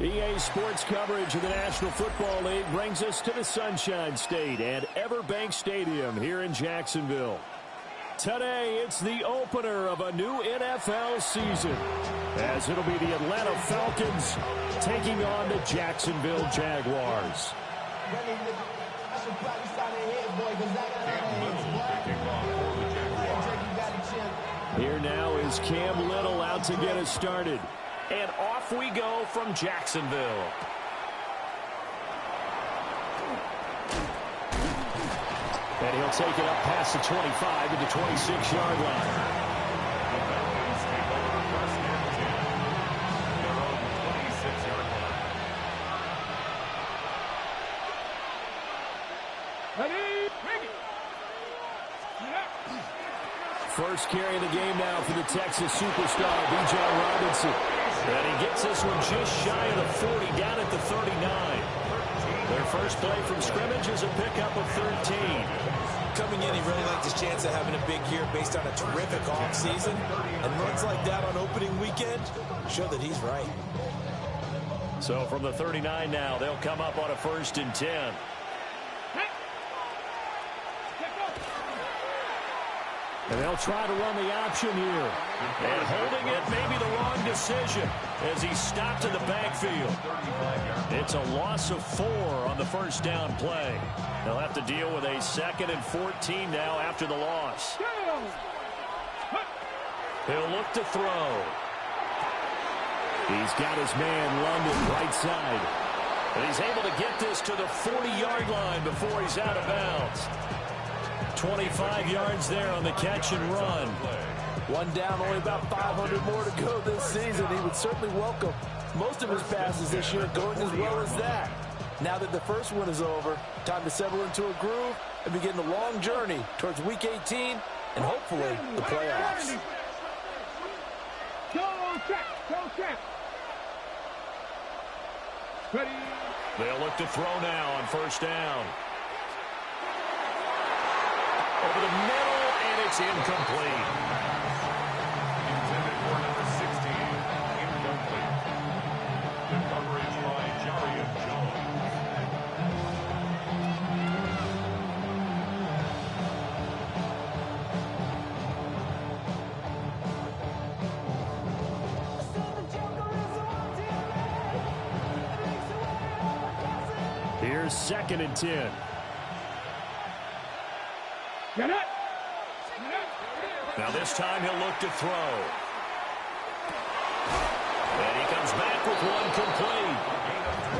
EA Sports coverage of the National Football League brings us to the Sunshine State at Everbank Stadium here in Jacksonville. Today, it's the opener of a new NFL season, as it'll be the Atlanta Falcons taking on the Jacksonville Jaguars. Here now is Cam Little out to get us started. And off we go from Jacksonville. And he'll take it up past the 25 to the 26-yard line. First carry of the game now for the Texas superstar, Bijan Robinson. And he gets this one just shy of the 40, down at the 39. Their first play from scrimmage is a pickup of 13. Coming in, he really liked his chance of having a big year based on a terrific offseason. And runs like that on opening weekend show that he's right. So from the 39 now, they'll come up on a 1st and 10. And they'll try to run the option here. And holding it may be the wrong decision as he's stopped in the backfield. It's a loss of 4 on the first down play. They'll have to deal with a 2nd and 14 now after the loss. He'll look to throw. He's got his man London right side. And he's able to get this to the 40-yard line before he's out of bounds. 25 yards there on the catch and run. One down, only about 500 more to go this season. He would certainly welcome most of his passes this year going as well as that. Now that the first one is over, time to settle into a groove and begin the long journey towards Week 18 and hopefully the playoffs. They'll look to throw now on first down. Over the middle, and it's incomplete. Intended for number 16, incomplete. The coverage by Jarrian Jones. Here's 2nd and 10. Now this time he'll look to throw. And he comes back with one complete.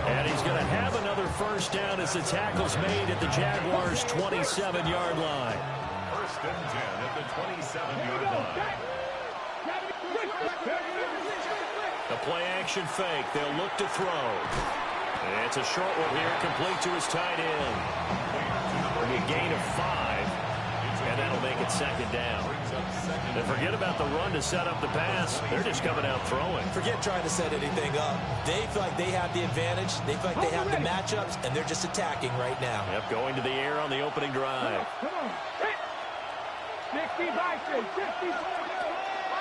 And he's going to have another first down as the tackle's made at the Jaguars' 27-yard line. 1st and 10 at the 27-yard line. The play action fake. They'll look to throw. And it's a short one here, complete to his tight end. A gain of 5. And that'll make it 2nd down. And forget about the run to set up the pass. They're just coming out throwing. Forget trying to set anything up. They feel like they have the advantage. They feel like they have the matchups, and they're just attacking right now. Yep, going to the air on the opening drive.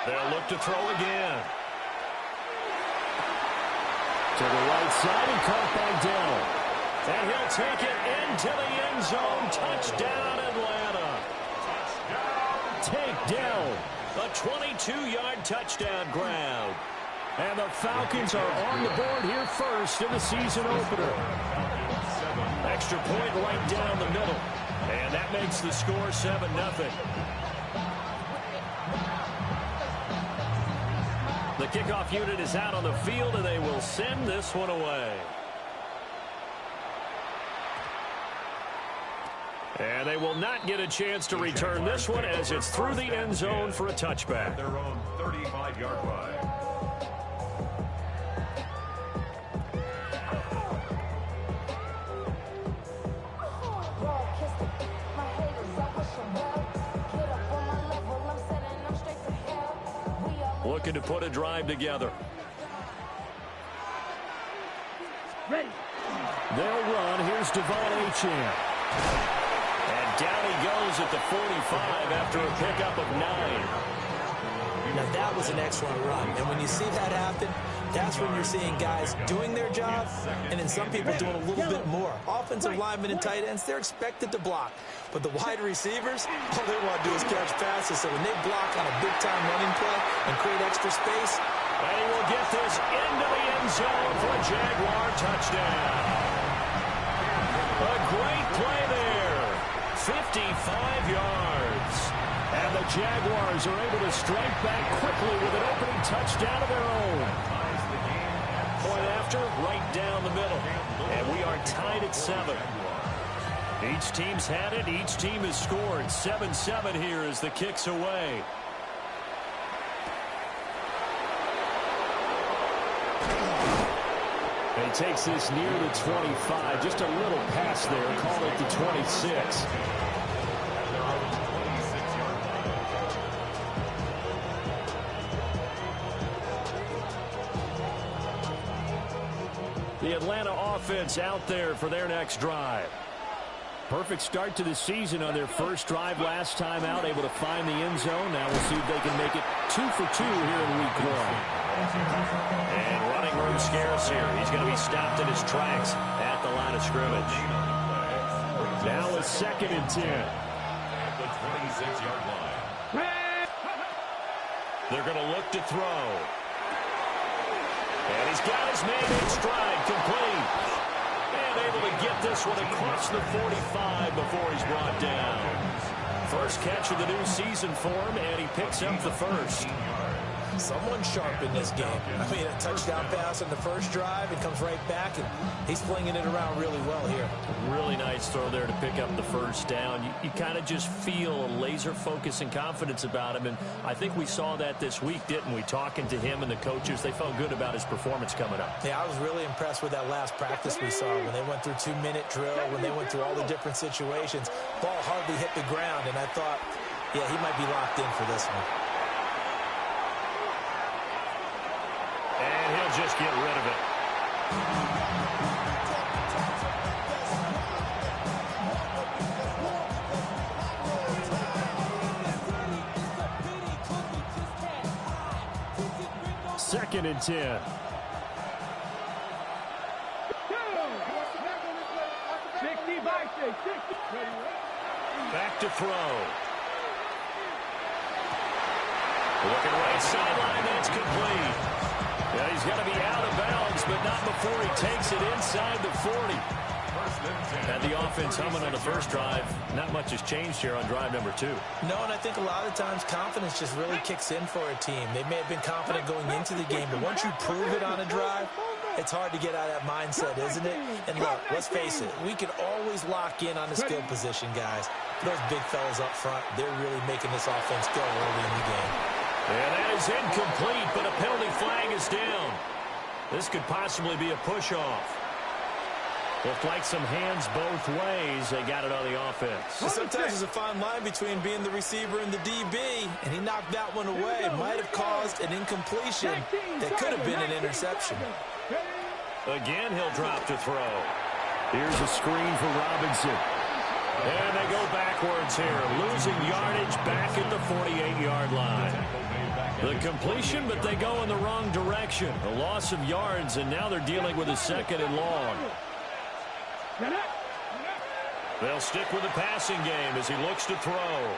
They'll look to throw again. To the right side and caught by Dell. And he'll take it into the end zone. Touchdown, Atlanta. Take down a 22-yard touchdown grab. And the Falcons are on the board here first in the season opener. Extra point right down the middle. And that makes the score 7-0. The kickoff unit is out on the field, and they will send this one away. And they will not get a chance to return this one as it's through the end zone for a touchback. Their own 35-yard line. Looking to put a drive together. Ready. They'll run. Here's Devon Achane. And down he goes at the 45 after a pickup of 9. Now, that was an excellent run. And when you see that happen, That's when you're seeing guys doing their job, and then some people doing a little bit more. Offensive linemen and tight ends, they're expected to block. But the wide receivers, all they want to do is catch passes. So when they block on a big-time running play and create extra space, and he will get this into the end zone for a Jaguar touchdown. A great play there. 55 yards. And the Jaguars are able to strike back quickly with an opening touchdown of their own. Point after, right down the middle. And we are tied at 7. Each team's had it. Each team has scored. 7-7 here as the kick's away. And he takes this near the 25. Just a little pass there. Call it the 26. The Atlanta offense out there for their next drive. Perfect start to the season on their first drive last time out, able to find the end zone. Now we'll see if they can make it 2 for 2 here in week 1. And running room scarce here. He's going to be stopped in his tracks at the line of scrimmage. Now it's 2nd and 10. At the 26-yard line. They're going to look to throw. And he's got his man in stride, complete. And able to get this one across the 45 before he's brought down. First catch of the new season for him, and he picks up the first. someone sharp in this game. I mean, a touchdown pass on the first drive, it comes right back, and he's flinging it around really well here. Really nice throw there to pick up the first down. You kind of just feel a laser focus and confidence about him, and I think we saw that this week, didn't we? Talking to him and the coaches, they felt good about his performance coming up. Yeah, I was really impressed with that last practice we saw when they went through 2-minute drill, when they went through all the different situations. Ball hardly hit the ground, and I thought, yeah, he might be locked in for this one. And he'll just get rid of it. Second and 10. Back to throw. Looking right sideline, that's complete. Yeah, he's got to be out of bounds, but not before he takes it inside the 40. And the offense humming on the first drive. Not much has changed here on drive number 2. No, and I think a lot of times confidence just really kicks in for a team. They may have been confident going into the game, but once you prove it on a drive, it's hard to get out of that mindset, isn't it? And look, let's face it, we can always lock in on the skill position, guys. Those big fellas up front, they're really making this offense go early in the game. And that is incomplete, but a penalty flag is down. This could possibly be a push-off. Looked like some hands both ways. They got it on the offense. Sometimes there's a fine line between being the receiver and the DB, and he knocked that one away. Might have caused an incompletion that could have been an interception. Again, he'll drop to throw. Here's a screen for Robinson. And they go backwards here, losing yardage back at the 48-yard line. The completion, but they go in the wrong direction. A loss of yards, and now they're dealing with a second and long. They'll stick with the passing game as he looks to throw.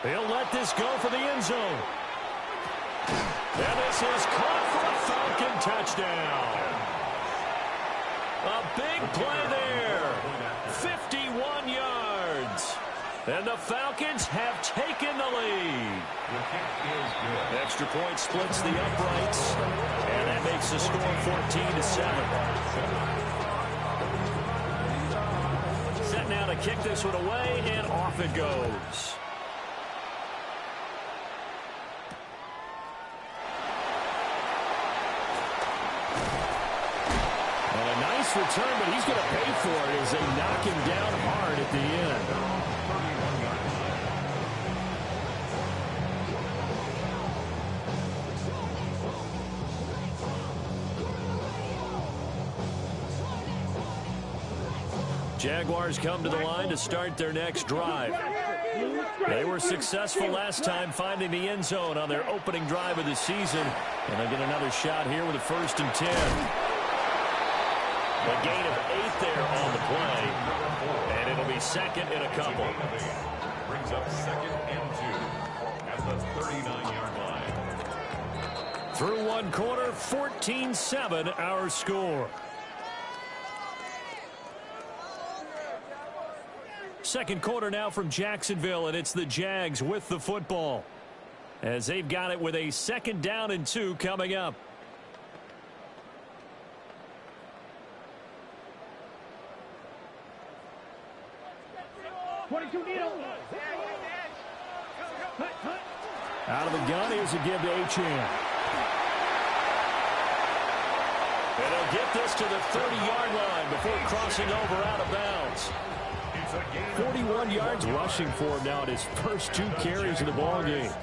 He'll let this go for the end zone. And this is caught for a Falcon touchdown. A big play there. 51 yards. And the Falcons have taken the lead. Extra point splits the uprights. And that makes the score 14-7. Set now to kick this one away, and off it goes. And a nice return, but he's going to pay for it as they knock him down hard at the end. Jaguars come to the line to start their next drive. They were successful last time finding the end zone on their opening drive of the season. And they'll get another shot here with a 1st and 10. A gain of 8 there on the play. And it'll be 2nd and a couple. Brings up 2nd and 2 at the 39-yard line. Through one quarter, 14-7 our score. Second quarter now from Jacksonville, and it's the Jags with the football, as they've got it with a 2nd down and 2 coming up. Out of the gun, here's a give to Achane. And they'll get this to the 30-yard line before crossing over out of bounds. 41 yards rushing for him now in his first 2 carries of the ballgame.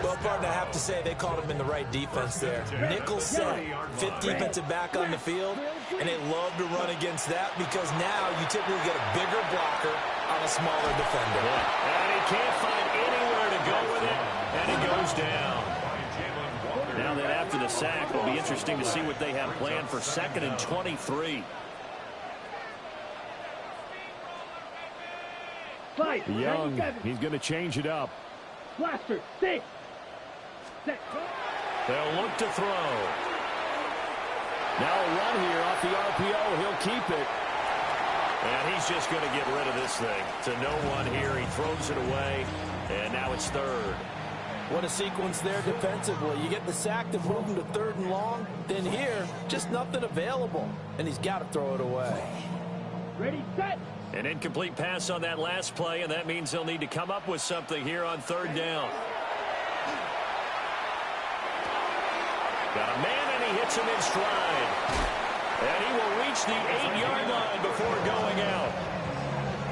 Well, partner, I have to say they called him in the right defense there. Nickel set, 5th defensive back on the field, and they love to run against that because now you typically get a bigger blocker on a smaller defender. Yeah. And he can't find anywhere to go with it, and he goes down. Now that after the sack, it'll be interesting to see what they have planned for 2nd and 23. Young, he's going to change it up. Blaster, 6. They'll look to throw. Now a run here off the RPO. He'll keep it. And he's just going to get rid of this thing. To no one here. He throws it away. And now it's 3rd. What a sequence there defensively. You get the sack to move him to 3rd and long. Then here, just nothing available. And he's got to throw it away. Ready, set. An incomplete pass on that last play, and that means they'll need to come up with something here on 3rd down. Got a man, and he hits him in stride. And he will reach the 8-yard line before going out.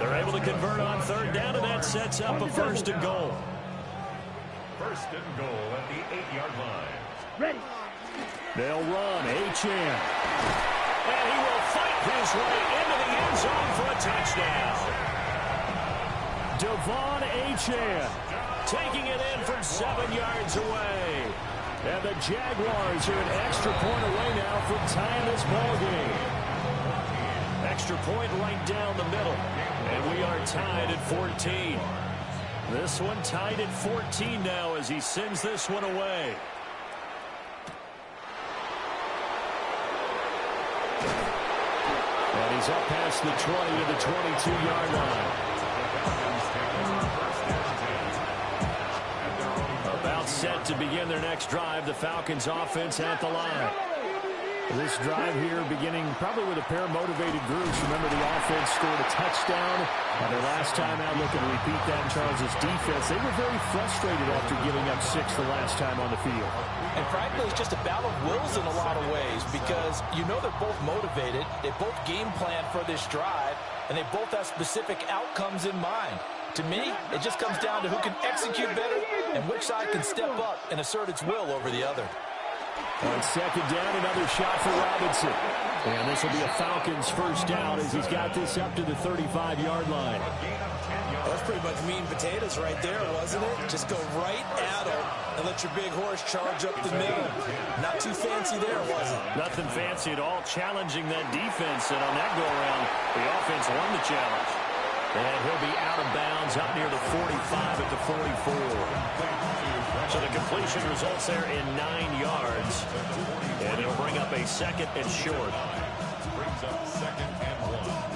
They're able to convert on 3rd down, and that sets up a 1st and goal. 1st and goal at the 8-yard line. Ready. They'll run. Achane. And he will fight his way into the end zone for a touchdown. Devon Achane taking it in from 7 yards away. And the Jaguars are an extra point away now from tying this ball game. Extra point right down the middle. And we are tied at 14. This one tied at 14 now as he sends this one away. And he's up past the 20 to the 22-yard line. About set to begin their next drive. The Falcons offense at the line. This drive here beginning probably with a pair of motivated groups. Remember, the offense scored a touchdown. And their last time out, looking to repeat that in Charles' defense. They were very frustrated after giving up 6 the last time on the field. And frankly, it's just a battle of wills in a lot of ways because you know they're both motivated. They both game plan for this drive, and they both have specific outcomes in mind. To me, it just comes down to who can execute better and which side can step up and assert its will over the other. On 2nd down, another shot for Robinson. And this will be a Falcons 1st down as he's got this up to the 35-yard line. Well, that's pretty much meat and potatoes right there, wasn't it? Just go right at him and let your big horse charge up the middle. Not too fancy there, was it? Nothing fancy at all, challenging that defense. And on that go-around, the offense won the challenge. And he'll be out of bounds up near the 45 at the 44. So the completion results there in 9 yards. And it'll bring up a 2nd and short. Brings up 2nd and 1.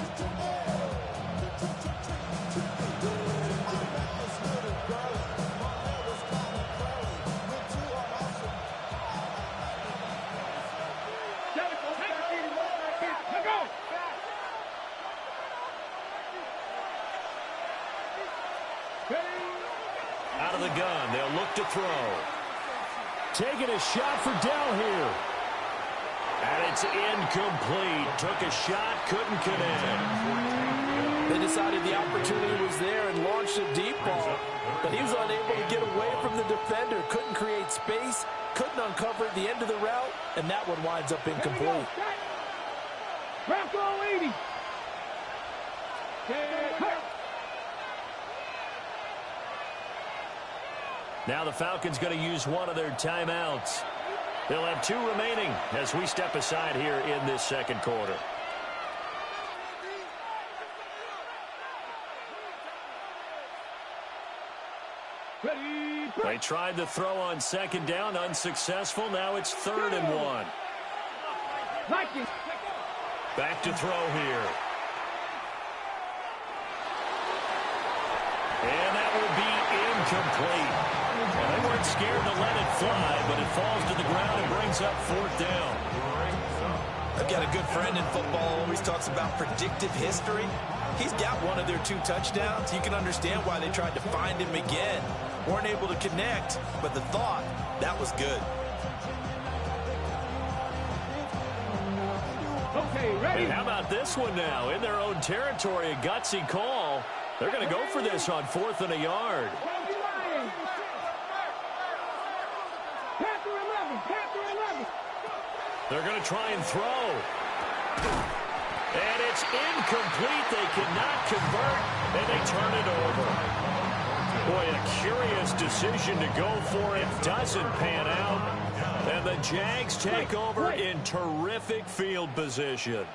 Out of the gun, they'll look to throw. Taking a shot for Dell here. And it's incomplete. Took a shot, couldn't connect. They decided the opportunity was there and launched a deep ball. But he was unable to get away from the defender. Couldn't create space. Couldn't uncover at the end of the route. And that one winds up incomplete. Bronco 80. Now the Falcons going to use one of their timeouts. They'll have 2 remaining as we step aside here in this second quarter. They tried the throw on second down, unsuccessful. Now it's 3rd and 1. Back to throw here. And that will be incomplete. Well, they weren't scared to let it fly, but it falls to the ground and brings up 4th down. I've got a good friend in football, always talks about predictive history. He's got one of their 2 touchdowns. You can understand why they tried to find him again. Weren't able to connect, but the thought, that was good. Okay, ready. And how about this one now? In their own territory, a gutsy call. They're going to go for this on 4th and a yard. They're going to try and throw. And it's incomplete. They cannot convert, and they turn it over. Boy, a curious decision to go for it. Doesn't pan out. And the Jags take over in terrific field position.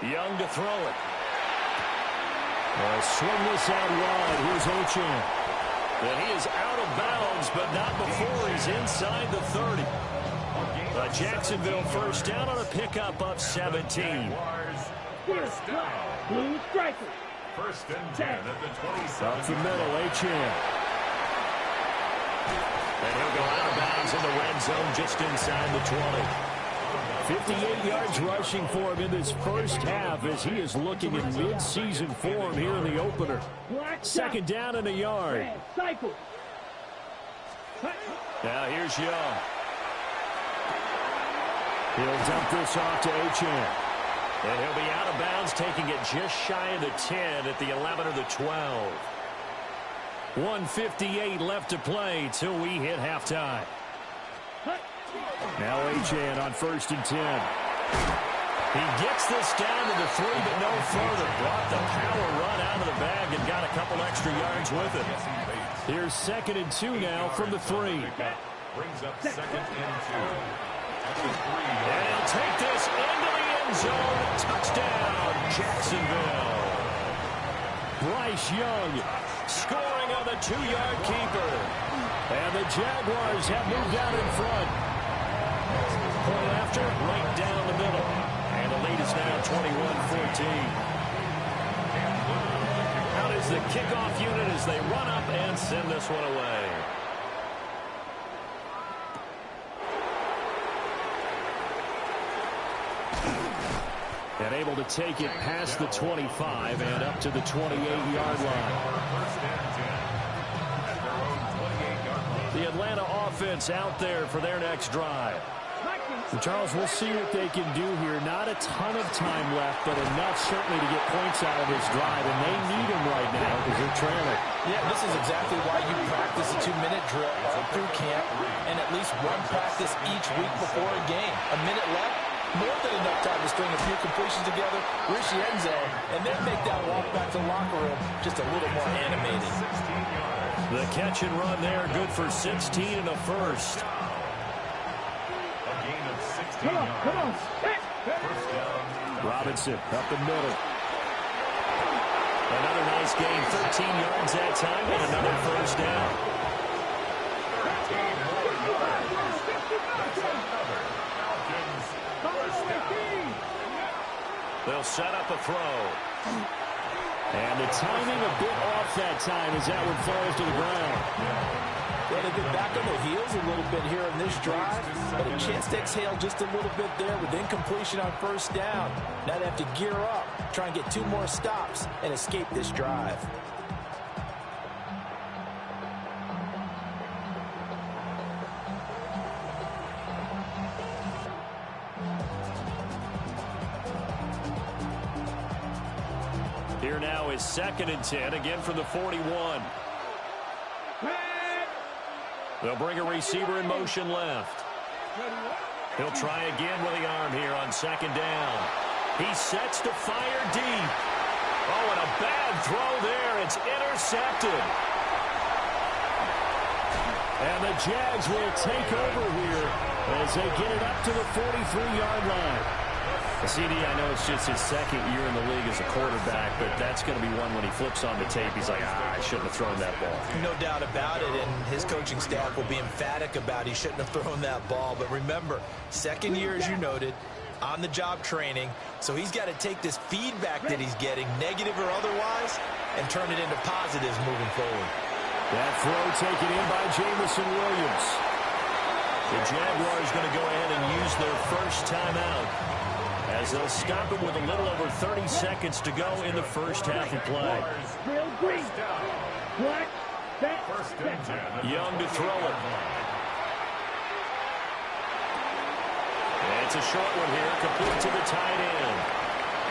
Young to throw it. Swing this out wide. Here's Achane. And he is out of bounds, but not before he's inside the 30. Jacksonville first down on a pickup of 17. Blue striker. 1st and 10 at the 27. Up the middle, Achane. And he'll go out of bounds in the red zone just inside the 20. 58 yards rushing for him in this first half as he is looking in mid-season form here in the opener. 2nd down and a yard. Cycle. Now here's Young. He'll dump this off to Achane. And he'll be out of bounds, taking it just shy of the 10 at the 11 or the 12. 1:58 left to play till we hit halftime. Now Achane on 1st and 10. He gets this down to the 3, but no further. Brought the power run out of the bag and got a couple extra yards with it. Here's 2nd and 2 now from the 3. Brings up 2nd and 2. And he'll take this into the end zone. Touchdown, Jacksonville. Bryce Young scoring on the 2-yard keeper. And the Jaguars have moved out in front. Point after, right down the middle. And the lead is now 21-14. Out is the kickoff unit as they run up and send this one away. And able to take it past the 25 and up to the 28-yard line. The Atlanta offense out there for their next drive. And Charles, we'll see what they can do here. Not a ton of time left, but enough certainly to get points out of this drive, and they need them right now because they're trailing. Yeah, this is exactly why you practice a 2-minute drill all through camp and at least one practice each week before a game. A minute left, more than enough time to string a few completions together, reach the end zone, and then make that walk back to the locker room just a little more animated. The catch and run there, good for 16 and a first. A gain of 16 Come on. yards. First down. Robinson up the middle. Another nice gain, 13 yards that time, and another first down. 13 more yards. That's another Falcons first down. They'll set up a throw. And the timing a bit off that time as that one falls to the ground. Well, they've been back on their heels a little bit here in this drive, but a chance to exhale just a little bit there with incompletion on first down. Now they have to gear up, try and get 2 more stops, and escape this drive. Here now is 2nd and 10, again from the 41. They'll bring a receiver in motion left. He'll try again with the arm here on 2nd down. He sets to fire deep. Oh, and a bad throw there. It's intercepted. And the Jags will take over here as they get it up to the 43-yard line. CD, I know it's just his second year in the league as a quarterback, but that's going to be one when he flips on the tape, he's like, I shouldn't have thrown that ball. No doubt about it, and his coaching staff will be emphatic about he shouldn't have thrown that ball. But remember, second year, as you noted, on-the-job training, so he's got to take this feedback that he's getting, negative or otherwise, and turn it into positives moving forward. That throw taken in by Jameson Williams. The Jaguars going to go ahead and use their first timeout, as they'll stop it with a little over 30 seconds to go in the first half of play. Drill green. Black. Set. Young to throw it. And it's a short one here, complete to the tight end.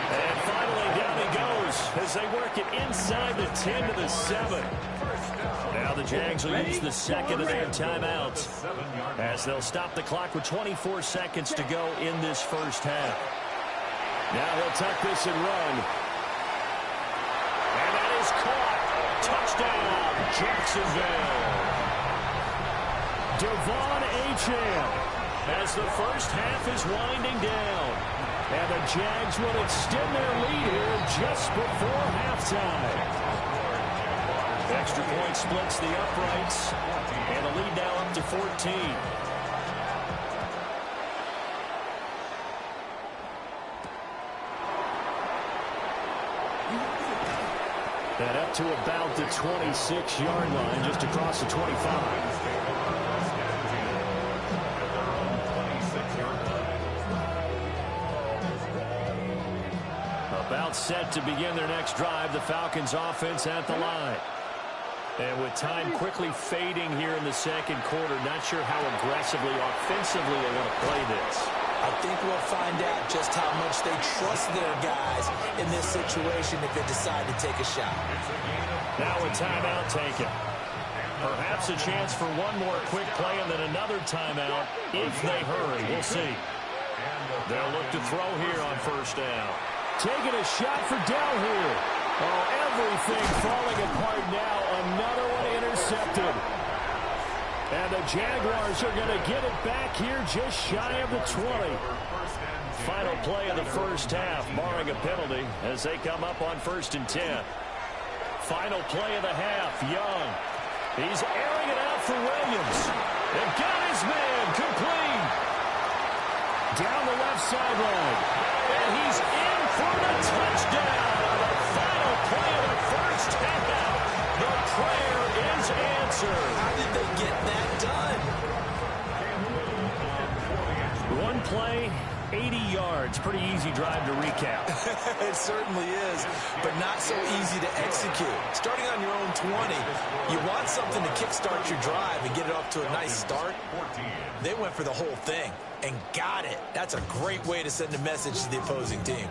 And finally down he goes as they work it inside the 10 to the 7. Now the Jags will use the second of their timeouts as they'll stop the clock with 24 seconds to go in this first half. Now he'll tuck this and run. And that is caught. Touchdown, Jacksonville. Devon Achane as the first half is winding down. And the Jags will extend their lead here just before halftime. Extra point splits the uprights. And the lead now up to 14. And up to about the 26-yard line, just across the 25. About set to begin their next drive, the Falcons offense at the line. And with time quickly fading here in the second quarter, not sure how aggressively, offensively they want to play this. I think we'll find out just how much they trust their guys in this situation if they decide to take a shot. Now a timeout taken. Perhaps a chance for one more quick play and then another timeout if they hurry. We'll see. They'll look to throw here on first down. Taking a shot for Dell here. Oh, everything falling apart now. Another one intercepted. And the Jaguars are going to get it back here just shy of the 20. Final play of the first half, barring a penalty, as they come up on 1st and 10. Final play of the half, Young. He's airing it out for Williams. And got his man complete. Down the left sideline. And he's in for the touchdown. The final play of the first half. The prayer is answered. How did they get that done? One play, 80 yards. Pretty easy drive to recap. It certainly is, but not so easy to execute. Starting on your own 20, you want something to kickstart your drive and get it off to a nice start. They went for the whole thing and got it. That's a great way to send a message to the opposing team.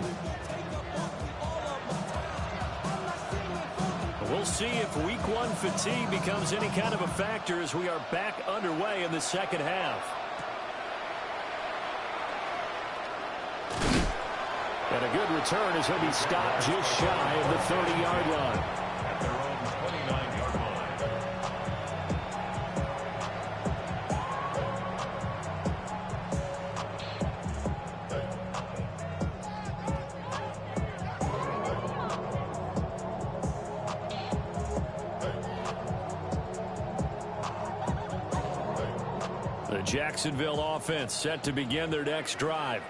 We'll see if week one fatigue becomes any kind of a factor as we are back underway in the second half. And a good return as he'll be stopped just shy of the 30-yard line. At their own 29-yard line. The Jacksonville offense set to begin their next drive.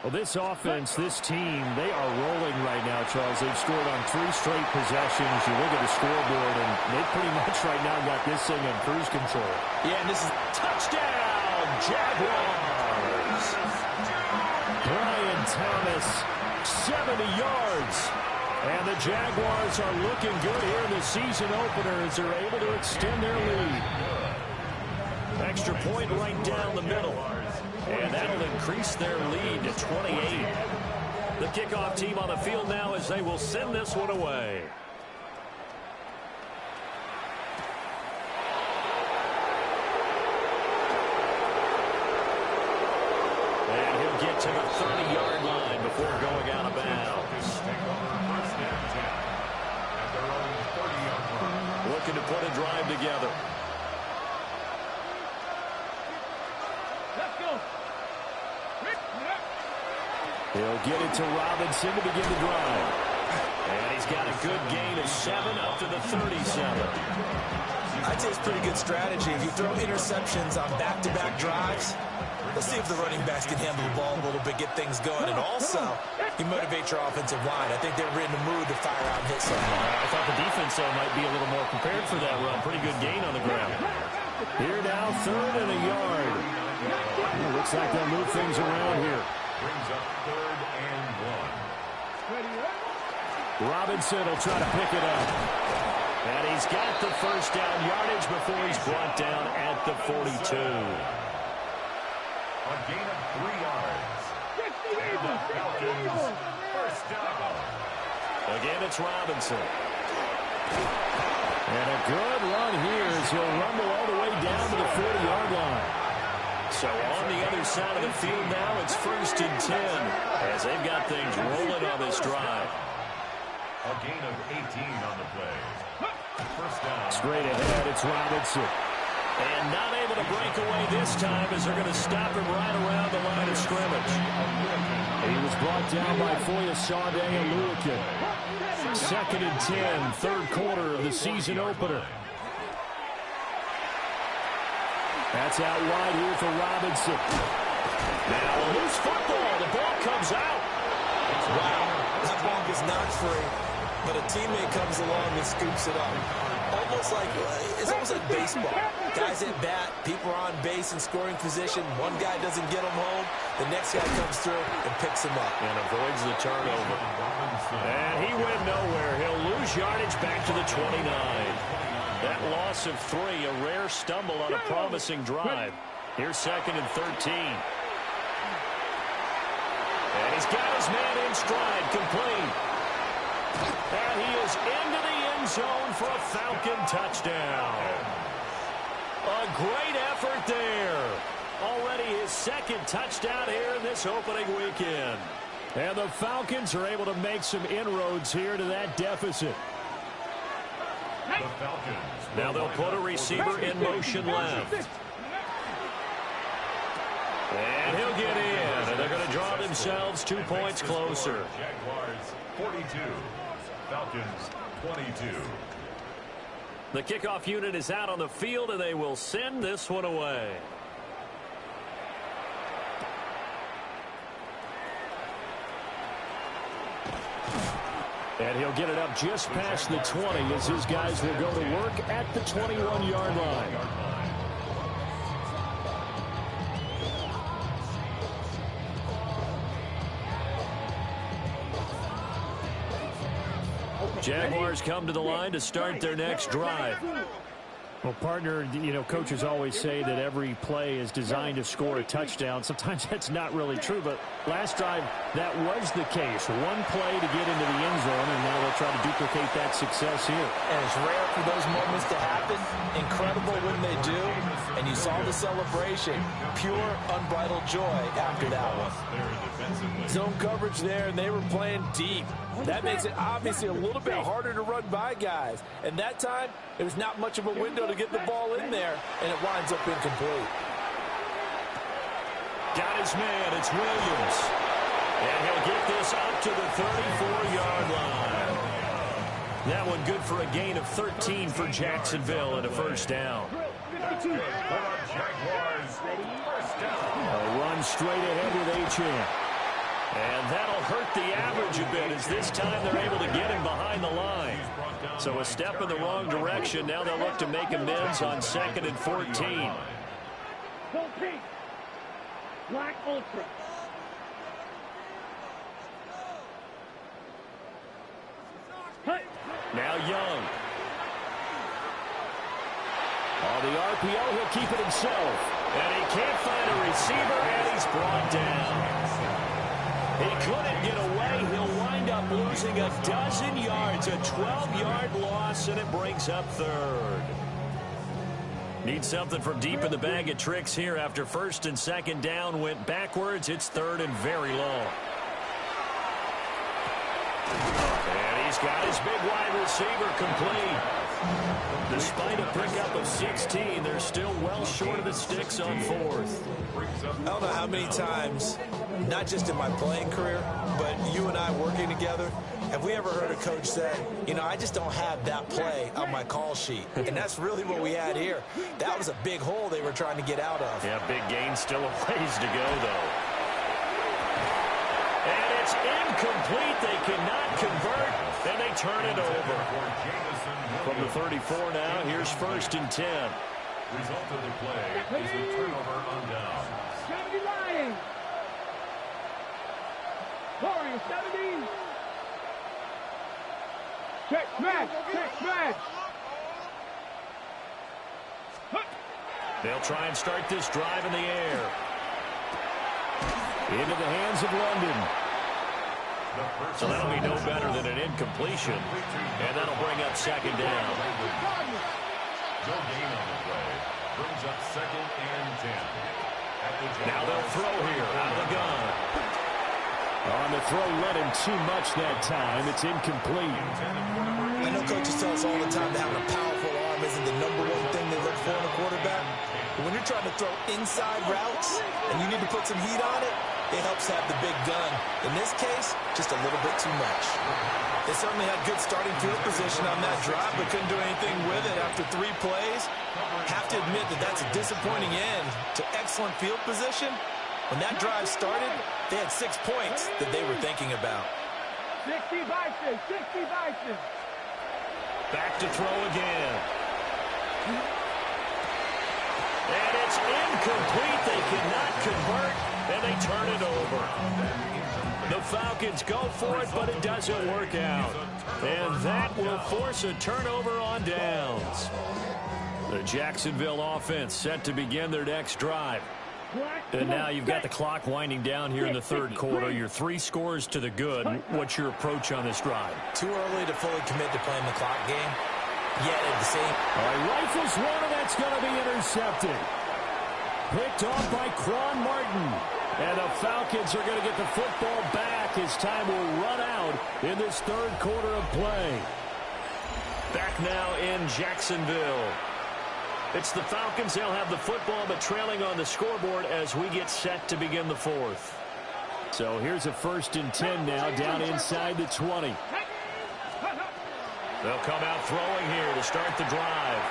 Well, this offense, this team, they are rolling right now, Charles. They've scored on 3 straight possessions. You look at the scoreboard, and they pretty much right now got this thing on cruise control. Yeah, and this is touchdown, Jaguars. Brian Thomas, 70 yards. And the Jaguars are looking good here in the season opener as they're able to extend their lead. Extra point right down the middle. And that'll increase their lead to 28. The kickoff team on the field now as they will send this one away. And he'll get to the 30-yard line before going out of bounds. Looking to put a drive together. He'll get it to Robinson to begin the drive. And he's got a good gain of 7 up to the 37. I'd say it's pretty good strategy. If you throw interceptions on back-to-back drives, let's see if the running backs can handle the ball a little bit, get things going. And also, you motivate your offensive line. I think they're in the mood to fire out and hit something. I thought the defense, though, might be a little more prepared for that run. Pretty good gain on the ground. Here now, 3rd and a yard. It looks like they'll move things around here. Brings up 3rd and 1. Robinson will try to pick it up. And he's got the first down yardage before he's brought down at the 42. A gain of 3 yards. And the Falcons first down. Again, it's Robinson. And a good run here as he'll rumble all the way down to the 40-yard line. So on the other side of the field now, it's 1st and 10 as they've got things rolling on this drive. A gain of 18 on the play. First down. Straight ahead, it's Robinson. And not able to break away this time as they're going to stop him right around the line of scrimmage. He was brought down by Foyesade Oluokun. 2nd and 10, 3rd quarter of the season opener. That's out wide here for Robinson. Now a loose football. The ball comes out. Wow, that ball gets knocked free, but a teammate comes along and scoops it up. It's almost like baseball. Guys at bat, people are on base in scoring position. One guy doesn't get him home. The next guy comes through and picks him up. And avoids the turnover. And he went nowhere. He'll lose yardage back to the 29. That loss of 3, a rare stumble on a promising drive. Here's 2nd and 13. And he's got his man in stride, complete. And he is into the end zone for a Falcon touchdown. A great effort there. Already his 2nd touchdown here in this opening weekend. And the Falcons are able to make some inroads here to that deficit. The Falcons. Now they'll put a receiver in motion left. And he'll get in. And they're going to draw themselves 2 points closer. Jaguars 42. Falcons 22. The kickoff unit is out on the field, and they will send this one away. And he'll get it up just past the 20 as his guys will go to work at the 21-yard line. Jaguars come to the line to start their next drive. Well, partner, you know, coaches always say that every play is designed to score a touchdown. Sometimes that's not really true, but last drive, that was the case. One play to get into the end zone, and now they'll try to duplicate that success here. And it's rare for those moments to happen. Incredible when they do. And you saw the celebration. Pure, unbridled joy after that one. Zone coverage there, and they were playing deep. That makes it obviously a little bit harder to run by guys. And that time, it was not much of a window to get the ball in there, and it winds up incomplete. Got his man, it's Williams. And he'll get this up to the 34-yard line. That one good for a gain of 13 for Jacksonville and a first down. A run straight ahead with Achane. And that'll hurt the average a bit as this time they're able to get him behind the line. So a step in the wrong direction. Now they'll look to make amends on 2nd and 14. Black Ultra. Now Young. On the RPO, he'll keep it himself. And he can't find a receiver, and he's brought down. He couldn't get away. He'll wind up losing a dozen yards, a 12-yard loss, and it brings up 3rd. Need something from deep in the bag of tricks here after 1st and 2nd down went backwards. It's 3rd and very long. And he's got his big wide receiver complete. Despite a pickup of 16, they're still well short of the sticks on 4th. I don't know how many times not just in my playing career, but you and I working together. Have we ever heard a coach say, you know, I just don't have that play on my call sheet? And that's really what we had here. That was a big hole they were trying to get out of. Yeah, big gain, still a ways to go, though. And it's incomplete. They cannot convert, and they turn it over. From the 34 now, here's 1st and 10. Result of the play is a turnover on down. 79. Warriors 70. Check match. Check match. They'll try and start this drive in the air. Into the hands of London. So that'll be no better than an incompletion. And that'll bring up 2nd down. No gain on the play. Brings up 2nd and 10. Now they'll throw here out of the gun. On the throw, led him too much that time. It's incomplete. I know coaches tell us all the time that having a powerful arm isn't the #1 thing they look for in a quarterback. But when you're trying to throw inside routes and you need to put some heat on it, it helps have the big gun. In this case, just a little bit too much. They certainly had good starting field position on that drive, but couldn't do anything with it after 3 plays. Have to admit that that's a disappointing end to excellent field position. When that drive started, they had 6 points that they were thinking about. 60 Bison. 60 Bison. Back to throw again. And it's incomplete. They cannot convert, and they turn it over. The Falcons go for it, but it doesn't work out. And that will force a turnover on downs. The Jacksonville offense set to begin their next drive. And now you've got the clock winding down here in the 3rd quarter. You're 3 scores to the good. What's your approach on this drive? Too early to fully commit to playing the clock game. Yet at the same... All right, rifles one, and that's going to be intercepted. Picked off by Quan Martin. And the Falcons are going to get the football back as time will run out in this 3rd quarter of play. Back now in Jacksonville. It's the Falcons. They'll have the football, but trailing on the scoreboard as we get set to begin the 4th. So here's a 1st and 10 now, down inside the 20. They'll come out throwing here to start the drive.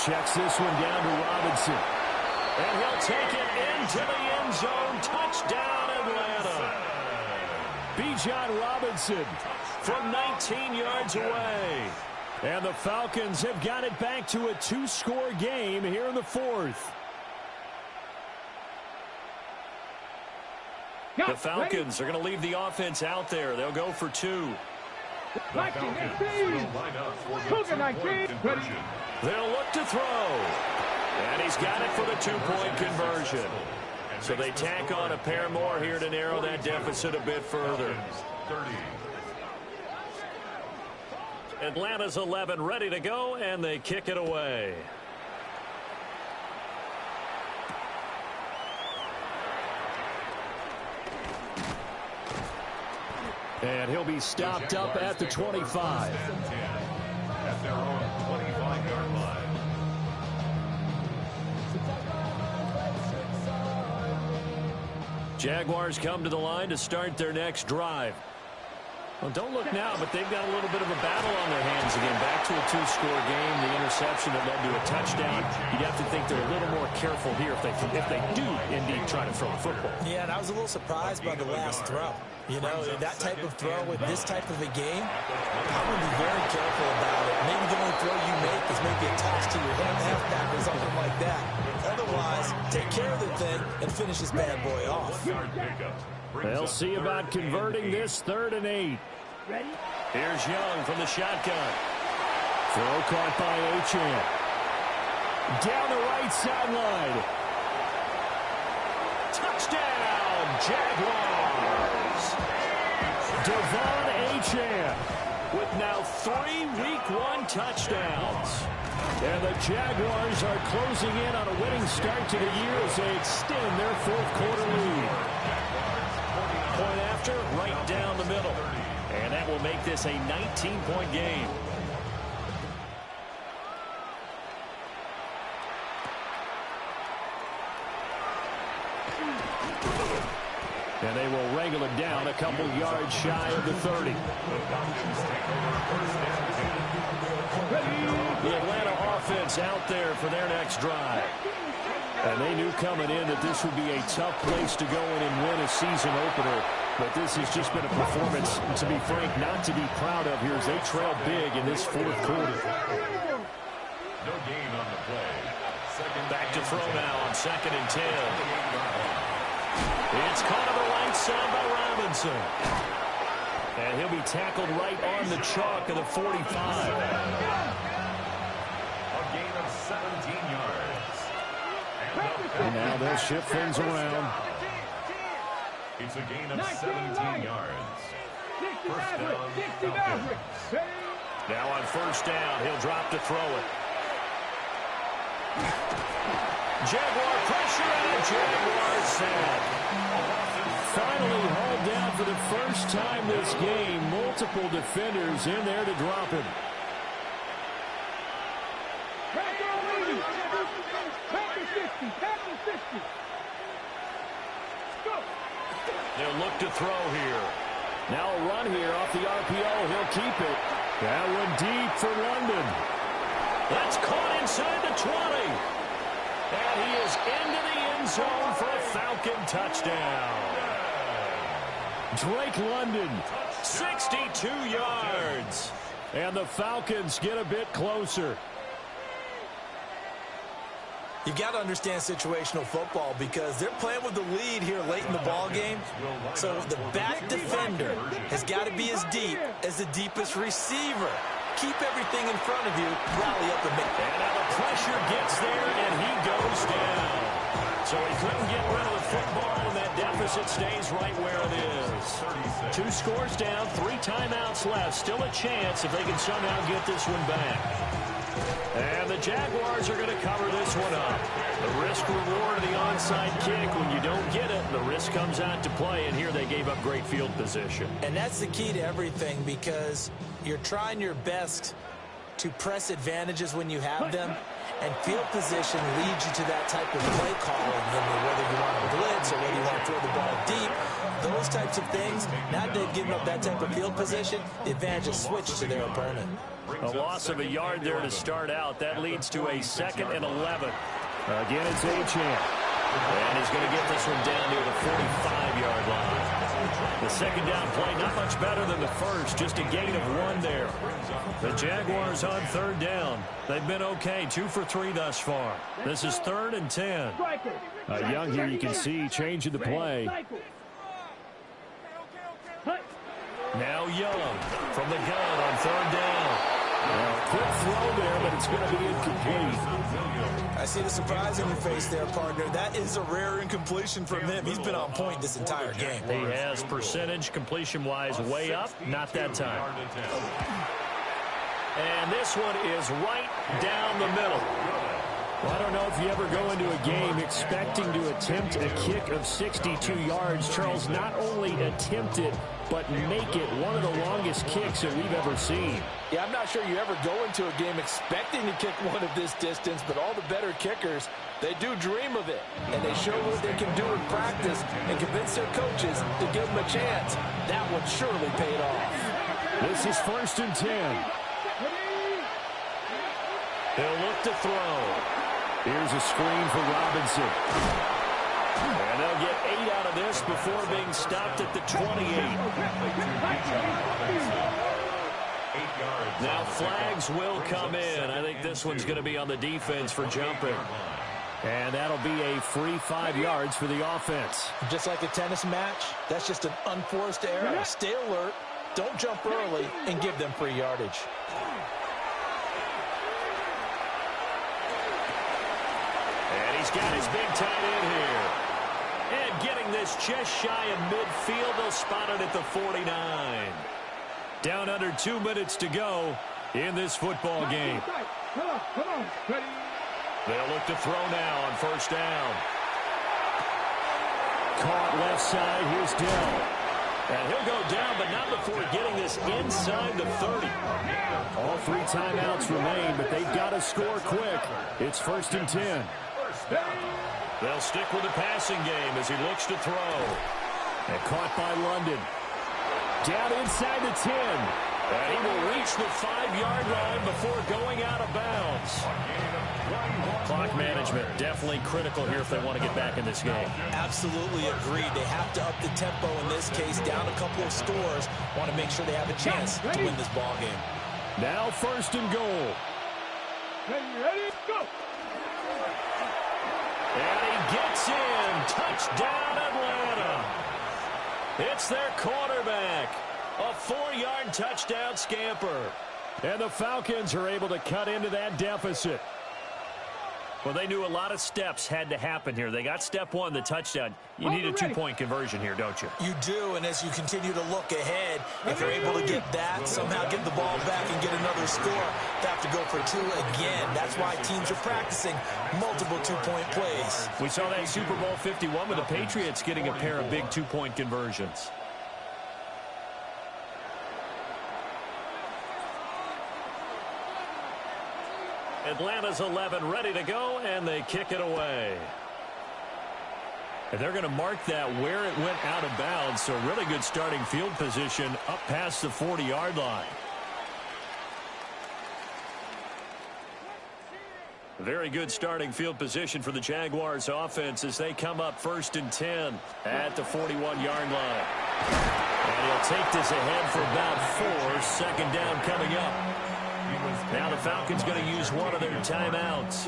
Checks this one down to Robinson. And he'll take it into the end zone. Touchdown, Atlanta. Bijan Robinson from 19 yards away. And the Falcons have got it back to a 2-score game here in the 4th. The Falcons are going to leave the offense out there. They'll go for 2. The Falcons will line up for the 2-point conversion. They'll look to throw. And he's got it for the 2-point conversion. So they tack on a pair more here to narrow that deficit a bit further. 30. Atlanta's 11 ready to go, and they kick it away. And he'll be stopped up at the 25. At their own 25-yard line. Jaguars come to the line to start their next drive. Well, don't look now, but they've got a little bit of a battle on their hands again. Back to a 2-score game. The interception that led to a touchdown. You'd have to think they're a little more careful here if they do indeed try to throw the football. Yeah, and I was a little surprised by the last throw. You know, that type of throw with this type of a game, I would be very careful about it. Maybe the only throw you make is maybe a toss to your halfback or something like that. Otherwise, take care of the thing and finish this bad boy off. They'll see about converting this 3rd and 8. Ready? Here's Young from the shotgun. Throw caught by Achane. Down the right sideline. Touchdown, Jaguars. Devon Achane with now 3 Week 1 touchdowns. And the Jaguars are closing in on a winning start to the year as they extend their 4th quarter lead. Point after, right down the middle. And that will make this a 19-point game. And they will wrangle him down a couple yards shy of the 30. The Atlanta offense out there for their next drive. And they knew coming in that this would be a tough place to go in and win a season opener. But this has just been a performance, to be frank, not to be proud of here as they trail big in this fourth quarter. No gain on the play. Back to throw now on 2nd and 10. It's caught on the right side by Robinson. And he'll be tackled right on the chalk of the 45. A gain of 17 yards. And now they'll shift things around. It's a gain of 17 yards. First down, Falcons. Now on first down, he'll drop to throw it. Jaguar pressure and a Jaguar sack. Finally hauled down for the first time this game. Multiple defenders in there to drop him. They'll look to throw here. Now a run here off the RPO. He'll keep it. That one deep for London. That's caught inside the 20. And he is into the end zone for a Falcon touchdown. Drake London. 62 yards. And the Falcons get a bit closer. You've got to understand situational football because they're playing with the lead here late in the ball game. So the back defender has got to be as deep as the deepest receiver. Keep everything in front of you, rally up and make. And now the pressure gets there, and he goes down. So he couldn't get rid of the football, and that deficit stays right where it is. 2 scores down, 3 timeouts left. Still a chance if they can somehow get this one back. And the Jaguars are going to cover this one up. The risk-reward of the onside kick, when you don't get it, the risk comes out to play, and here they gave up great field position. And that's the key to everything because you're trying your best to press advantages when you have them, and field position leads you to that type of play calling. Whether you want to blitz or whether you want to throw the ball deep, those types of things, now that they've given up that type of field position, the advantage is switched to their opponent. A loss of a yard there to start out. That leads to a 2nd and 11. Again, it's Achane. And he's going to get this one down near the 45-yard line. The second down play, not much better than the first, just a gain of 1 there. The Jaguars on 3rd down. They've been okay, 2 for 3 thus far. This is 3rd and 10. Young here, you can see changing the play. Now Young from the gun on 3rd down. Quick throw there, but it's going to be incomplete. I see the surprise in your face there, partner. That is a rare incompletion from him. He's been on point this entire game. He has percentage completion-wise way up, not that time. And this one is right down the middle. Well, I don't know if you ever go into a game expecting to attempt a kick of 62 yards. Charles, not only attempt it, but make it one of the longest kicks that we've ever seen. Yeah, I'm not sure you ever go into a game expecting to kick one of this distance, but all the better kickers, they do dream of it. And they show what they can do in practice and convince their coaches to give them a chance. That one surely paid off. This is 1st and 10. He'll look to throw. Here's a screen for Robinson. And they'll get 8 out of this before being stopped at the 28. Now flags will come in. I think this one's going to be on the defense for jumping. And that'll be a free 5 yards for the offense. Just like a tennis match, that's just an unforced error. Stay alert, don't jump early, and give them free yardage. And he's got his big tight end here. And getting this just shy of midfield, they'll spot it at the 49. Down under 2 minutes to go in this football game. Come on, ready? They'll look to throw now on 1st down. Caught left side, here's Dell. And he'll go down, but not before getting this inside the 30. All 3 timeouts remain, but they've got to score quick. It's 1st and 10. They'll stick with the passing game as he looks to throw. And caught by London. Down inside the 10. And he will reach the 5-yard line before going out of bounds. Clock management definitely critical here if they want to get back in this game. Absolutely agreed. They have to up the tempo in this case, down a couple of scores. Want to make sure they have a chance to win this ball game. Now 1st and goal. Ready, go! And he gets in. Touchdown, Atlanta. It's their quarterback. A 4-yard touchdown scamper. And the Falcons are able to cut into that deficit. Well, they knew a lot of steps had to happen here. They got step 1, the touchdown. You need a 2-point conversion here, don't you? You do, and as you continue to look ahead, if you're able to get that, somehow get the ball back and get another score, they have to go for 2 again. That's why teams are practicing multiple 2-point plays. We saw that Super Bowl 51 with the Patriots getting a pair of big 2-point conversions. Atlanta's 11 ready to go, and they kick it away. And they're going to mark that where it went out of bounds, so really good starting field position up past the 40-yard line. Very good starting field position for the Jaguars offense as they come up 1st and 10 at the 41-yard line. And he'll take this ahead for about 4. 2nd down coming up. Now the Falcons going to use one of their timeouts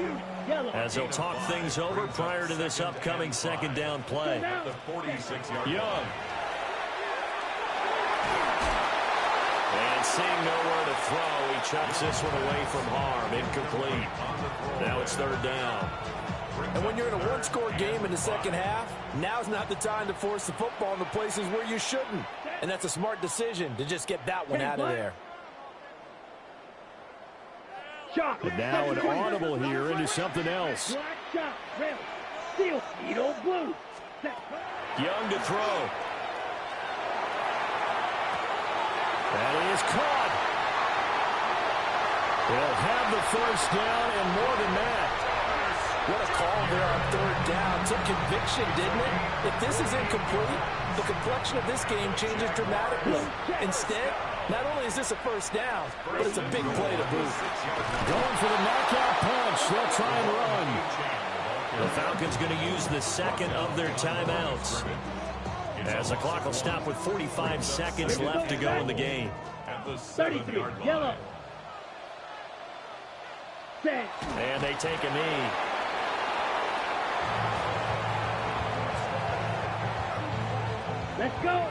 as they'll talk things over prior to this upcoming 2nd down play. Young. And seeing nowhere to throw, he chucks this one away from harm. Incomplete. Now it's 3rd down. And when you're in a 1-score game in the second half, now's not the time to force the football in the places where you shouldn't. And that's a smart decision to just get that one out of there. And now an audible here into something else. Young to throw. That is caught. They'll have the 1st down and more than that. What a call there on 3rd down. Took conviction, didn't it? If this is incomplete, the complexion of this game changes dramatically. Instead, not only is this a 1st down, but it's a big play to boot. Going for the knockout punch. They'll try and run. The Falcons going to use the 2nd of their timeouts, as the clock will stop with 45 seconds left to go in the game. 33, yellow. Set. And they take a knee. Let's go.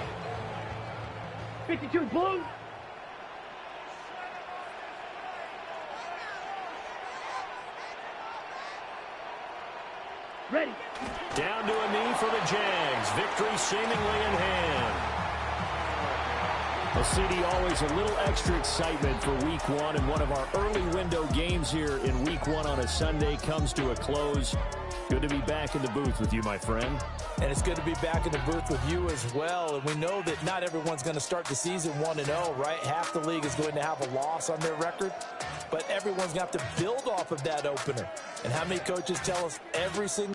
52 blue. Ready. Down to a knee for the Jags. Victory seemingly in hand. Well, CD, always a little extra excitement for Week 1, and one of our early window games here in Week 1 on a Sunday comes to a close. Good to be back in the booth with you, my friend. And it's good to be back in the booth with you as well. And we know that not everyone's going to start the season 1-0, right? Half the league is going to have a loss on their record. But everyone's going to have to build off of that opener. And how many coaches tell us every single